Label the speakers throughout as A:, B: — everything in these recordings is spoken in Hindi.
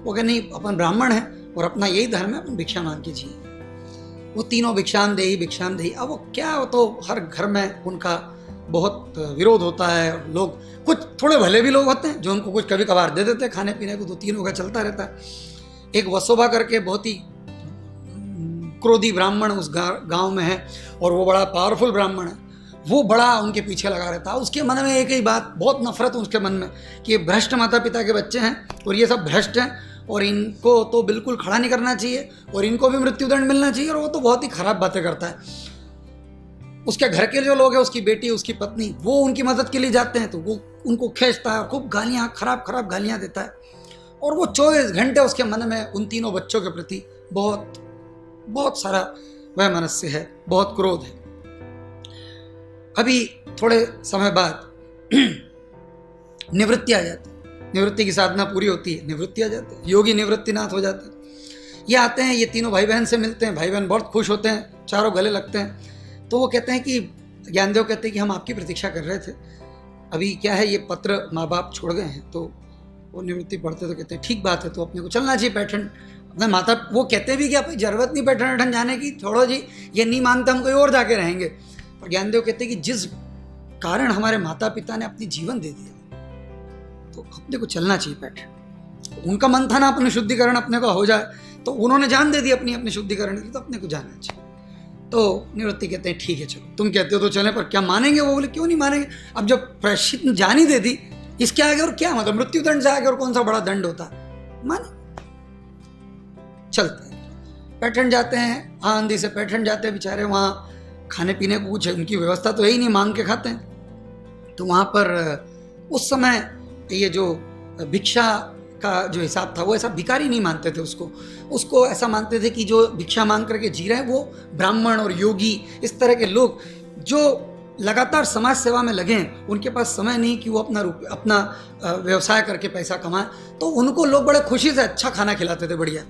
A: वो कहे नहीं, अपन ब्राह्मण हैं और अपना यही धर्म है, अपन भिक्षा मांग के जिए। वो तीनों भिक्षांदेही भिक्षांदेही। अब वो क्या, वो तो हर घर में उनका बहुत विरोध होता है। लोग कुछ थोड़े भले भी लोग होते हैं जो उनको कुछ कभी कभार दे देते हैं खाने पीने को, तो तीनों का चलता रहता है। एक वसोबा करके बहुत ही क्रोधी ब्राह्मण उस गांव में है और वो बड़ा पावरफुल ब्राह्मण है। वो बड़ा उनके पीछे लगा रहता है। उसके मन में एक ही बात, बहुत नफरत उसके मन में कि ये भ्रष्ट माता पिता के बच्चे हैं और ये सब भ्रष्ट हैं और इनको तो बिल्कुल खड़ा नहीं करना चाहिए और इनको भी मृत्युदंड मिलना चाहिए। और वो तो बहुत ही खराब बातें करता है। उसके घर के जो लोग हैं, उसकी बेटी, उसकी पत्नी, वो उनकी मदद के लिए जाते हैं तो वो उनको खींचता है, खूब गालियाँ, खराब खराब गालियाँ देता है। और वो 24 घंटे उसके मन में उन तीनों बच्चों के प्रति बहुत बहुत सारा वह मनस्य है, बहुत क्रोध है। अभी थोड़े समय बाद निवृत्ति आ जाती है। निवृत्ति की साधना पूरी होती है, निवृत्ति आ जाते हैं, योगी निवृत्तिनाथ हो जाते हैं। ये आते हैं, ये तीनों भाई बहन से मिलते हैं। भाई बहन बहुत खुश होते हैं, चारों गले लगते हैं। तो वो कहते हैं कि ज्ञानदेव कहते हैं कि हम आपकी प्रतीक्षा कर रहे थे, अभी क्या है, ये पत्र माँ बाप छोड़ गए हैं। तो वो निवृत्ति पढ़ते तो कहते हैं ठीक बात है, तो अपने को चलना चाहिए पैठन। अपने माता, वो कहते भी कि आप जरूरत नहीं पैठन वैठन जाने की, छोड़ो जी, ये नहीं मानते, हम कोई और जाके रहेंगे। पर ज्ञानदेव कहते हैं कि जिस कारण हमारे माता पिता ने अपनी जीवन दे दिया, तो अपने को चलना चाहिए पैठन। उनका मन था ना अपने शुद्धिकरण अपने को हो जाए, तो उन्होंने जान दे दी अपने शुद्धिकरण की, तो अपने को जाना चाहिए। तो निवृत्ति कहते हैं ठीक है चलो, तुम कहते हो तो चलें, पर क्या मानेंगे? वो बोले क्यों नहीं मानेंगे, अब जब प्रायश्चित जान ही दे दी, इसके आगे और क्या, मतलब मृत्यु दंड से आगे और कौन सा बड़ा दंड होता है, माने। चलते हैं, पैठन जाते हैं, आंधी से पैठन जाते हैं। बेचारे वहाँ खाने पीने को कुछ उनकी व्यवस्था तो है ही नहीं, मांग के खाते हैं। तो वहाँ पर उस समय ये जो भिक्षा का जो हिसाब था, वो ऐसा भिखारी नहीं मानते थे उसको ऐसा मानते थे कि जो भिक्षा मांग करके जी रहे हैं वो ब्राह्मण और योगी, इस तरह के लोग जो लगातार समाज सेवा में लगे हैं, उनके पास समय नहीं कि वो अपना व्यवसाय करके पैसा कमाएं। तो उनको लोग बड़े खुशी से अच्छा खाना खिलाते थे, बढ़िया।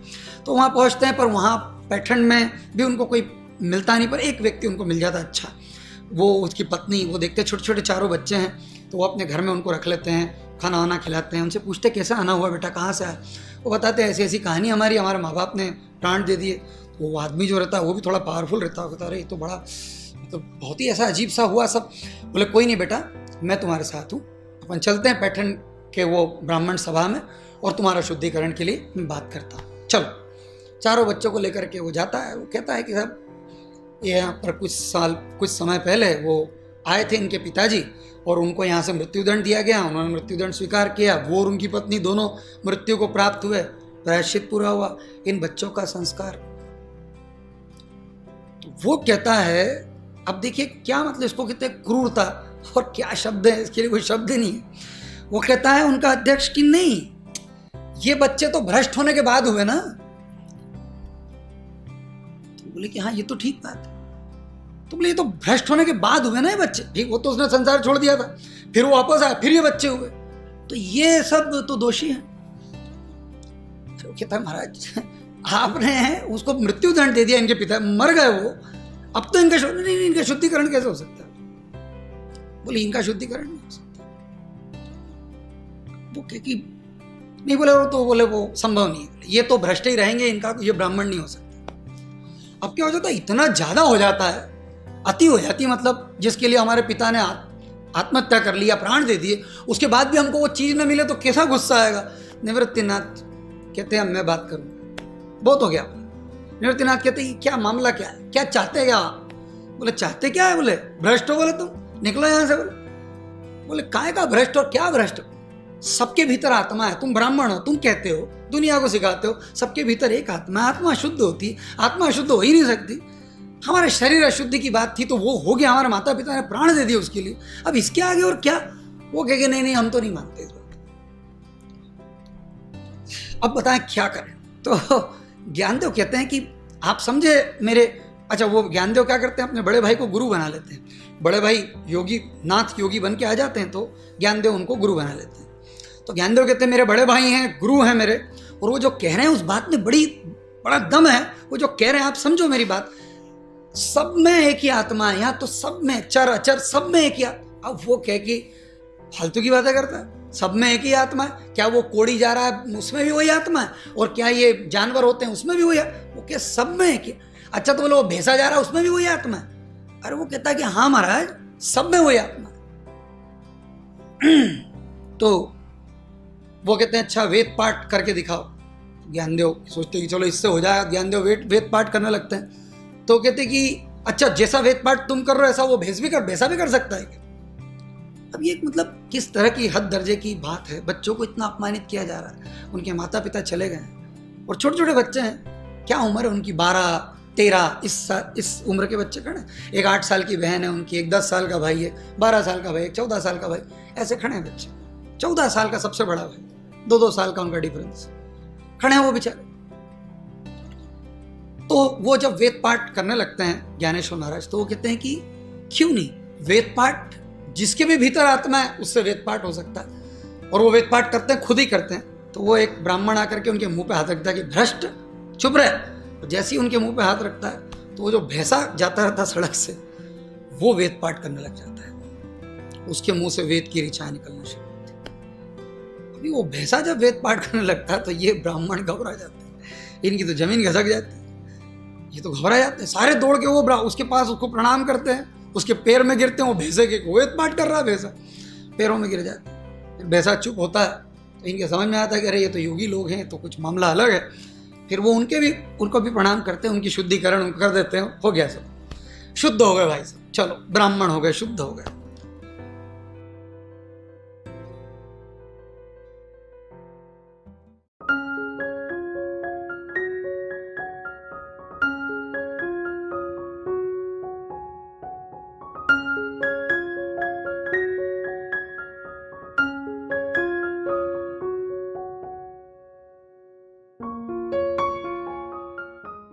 A: तो वहाँ पहुँचते हैं, पर वहाँ पैठन में भी उनको कोई मिलता नहीं, पर एक व्यक्ति उनको मिल जाता अच्छा, वो उसकी पत्नी। वो देखते छोटे छोटे चारों बच्चे हैं, तो वो अपने घर में उनको रख लेते हैं, खाना वाना खिलाते हैं। उनसे पूछते कैसे आना हुआ बेटा, कहाँ से आया? वो बताते हैं ऐसी ऐसी कहानी हमारे माँ बाप ने प्राण दे दिए। तो वो आदमी जो रहता है वो भी थोड़ा पावरफुल रहता है, कहता अरे ये तो बड़ा, तो बहुत ही ऐसा अजीब सा हुआ सब। बोले कोई नहीं बेटा, मैं तुम्हारे साथ हूँ, अपन चलते हैं पैठन के वो ब्राह्मण सभा में और तुम्हारा शुद्धिकरण के लिए मैं बात करता हूँ, चलो। चारों बच्चों को लेकर के वो जाता है। वो कहता है कि साहब ये यहाँ पर कुछ समय पहले वो आए थे इनके पिताजी, और उनको यहाँ से मृत्युदंड दिया गया, उन्होंने मृत्युदंड स्वीकार किया, वो और उनकी पत्नी दोनों मृत्यु को प्राप्त हुए, प्रायश्चित पूरा हुआ। इन बच्चों का संस्कार, तो वो कहता है, अब देखिए क्या मतलब, इसको कहते हैं क्रूरता, और क्या शब्द है इसके लिए, कोई शब्द नहीं है। वो कहता है उनका अध्यक्ष कि नहीं, ये बच्चे तो भ्रष्ट होने के बाद हुए ना। तो बोले कि हाँ ये तो ठीक बात है। तो बोले ये तो भ्रष्ट होने के बाद हुए ना ये बच्चे, ठीक, वो तो उसने संसार छोड़ दिया था, फिर वो वापस आया, फिर ये बच्चे हुए, तो ये सब तो दोषी हैं। तो कहता है महाराज आपने उसको मृत्यु दंड दे दिया, इनके पिता मर गए वो, अब तो इनका शुद्धिकरण कैसे हो सकता है? बोले इनका शुद्धिकरण नहीं हो सकता। वो कहे कि नहीं, बोले वो तो, बोले वो संभव नहीं है, ये तो भ्रष्ट ही रहेंगे, इनका ये ब्राह्मण नहीं हो सकता। अब क्या हो जाता है, इतना ज्यादा हो जाता है, अति हो जाती है, मतलब जिसके लिए हमारे पिता ने आत्महत्या कर लिया, प्राण दे दिए, उसके बाद भी हमको वो चीज न मिले तो कैसा गुस्सा आएगा। निवृत्तिनाथ कहते हैं मैं बात करूँ, बहुत हो गया। निवृत्तिनाथ कहते हैं क्या मामला क्या है, क्या चाहते क्या? बोले चाहते क्या है? बोले भ्रष्ट हो, बोले तुम निकलो यहाँ से। बोले काय का भ्रष्ट और क्या भ्रष्ट? सबके भीतर आत्मा है, तुम ब्राह्मण हो, तुम कहते हो, दुनिया को सिखाते हो, सबके भीतर एक आत्मा है, आत्मा अशुद्ध होती है, आत्मा अशुद्ध हो ही नहीं सकती। हमारे शरीर अशुद्धि की बात थी तो वो हो गया, हमारे माता पिता ने प्राण दे दिए उसके लिए, अब इसके आगे और क्या? वो कहेंगे नहीं नहीं हम तो नहीं मानते इस बात। अब बताएं क्या करें? तो ज्ञानदेव कहते हैं कि आप समझे मेरे, अच्छा वो ज्ञानदेव क्या करते हैं, अपने बड़े भाई को गुरु बना लेते हैं। बड़े भाई योगी, नाथ योगी बन के आ जाते हैं, तो ज्ञानदेव उनको गुरु बना लेते हैं। तो ज्ञानदेव कहते हैं मेरे बड़े भाई हैं, गुरु हैं मेरे, और वो जो कह रहे हैं उस बात में बड़ा दम है। वो जो कह रहे हैं आप समझो मेरी बात, सब में एक ही आत्मा है, यहाँ तो सब में चर अचर सब में एक ही। अब वो कह कि फालतू की बातें करता है, सब में एक ही आत्मा है। क्या वो कोड़ी जा रहा है उसमें भी वही आत्मा है, और क्या ये जानवर होते हैं उसमें भी वही है? वो क्या सब में एक ही? अच्छा तो बोलो वो भैंसा जा रहा है उसमें भी वही आत्मा है? अरे वो कहता है कि हाँ महाराज सब में वही आत्मा है। तो वो कहते हैं अच्छा वेद पाठ करके दिखाओ। ज्ञानदेव सोचते कि चलो इससे हो जाएगा, ज्ञानदेव वेद पाठ करने लगते हैं। तो कहते कि अच्छा जैसा वेद पाठ तुम कर रहे हो ऐसा वो भैंसा भी कर सकता है क्या? अब ये मतलब किस तरह की हद दर्जे की बात है। बच्चों को इतना अपमानित किया जा रहा है, उनके माता पिता चले गए हैं और छोटे छोटे बच्चे हैं। क्या उम्र है उनकी? 12-13 इस उम्र के बच्चे खड़े। एक 8 साल की बहन है उनकी, एक 10 साल का भाई है, 12 साल का भाई, एक 14 साल का भाई, ऐसे खड़े हैं बच्चे। 14 साल का सबसे बड़ा भाई, 2-2 साल का उनका डिफरेंस, खड़े हैं वो बेचारे। तो वो जब वेद पाठ करने लगते हैं ज्ञानेश्वर महाराज, तो वो कहते हैं कि क्यों नहीं, वेद पाठ जिसके भी भीतर आत्मा है उससे वेद पाठ हो सकता है। और वो वेद पाठ करते हैं, खुद ही करते हैं। तो वो एक ब्राह्मण आकर के उनके मुंह पे हाथ रखता है कि भ्रष्ट चुप रहे। तो जैसे ही उनके मुंह पे हाथ रखता है तो वो जो भैंसा जाता रहता सड़क से वो वेद पाठ करने लग जाता है, उसके मुंह से वेद की ऋचाएं निकलना शुरू होती है। अभी वो भैंसा जब वेद पाठ करने लगता है तो ये ब्राह्मण घबरा जाते हैं, इनकी तो जमीन घसक जाती है, ये तो घबरा जाते हैं। सारे दौड़ के वो उसके पास उसको प्रणाम करते हैं, उसके पैर में गिरते हैं। वो भैंसे के वेद पाठ कर रहा है, भैंसा पैरों में गिर जाता है। फिर भैंसा चुप होता है तो इनके समझ में आता है कि अरे ये तो योगी लोग हैं, तो कुछ मामला अलग है। फिर वो उनको भी प्रणाम करते हैं, उनकी शुद्धिकरण कर देते हैं। हो गया सब, शुद्ध हो गए भाई साहब, चलो ब्राह्मण हो गए, शुद्ध हो गए।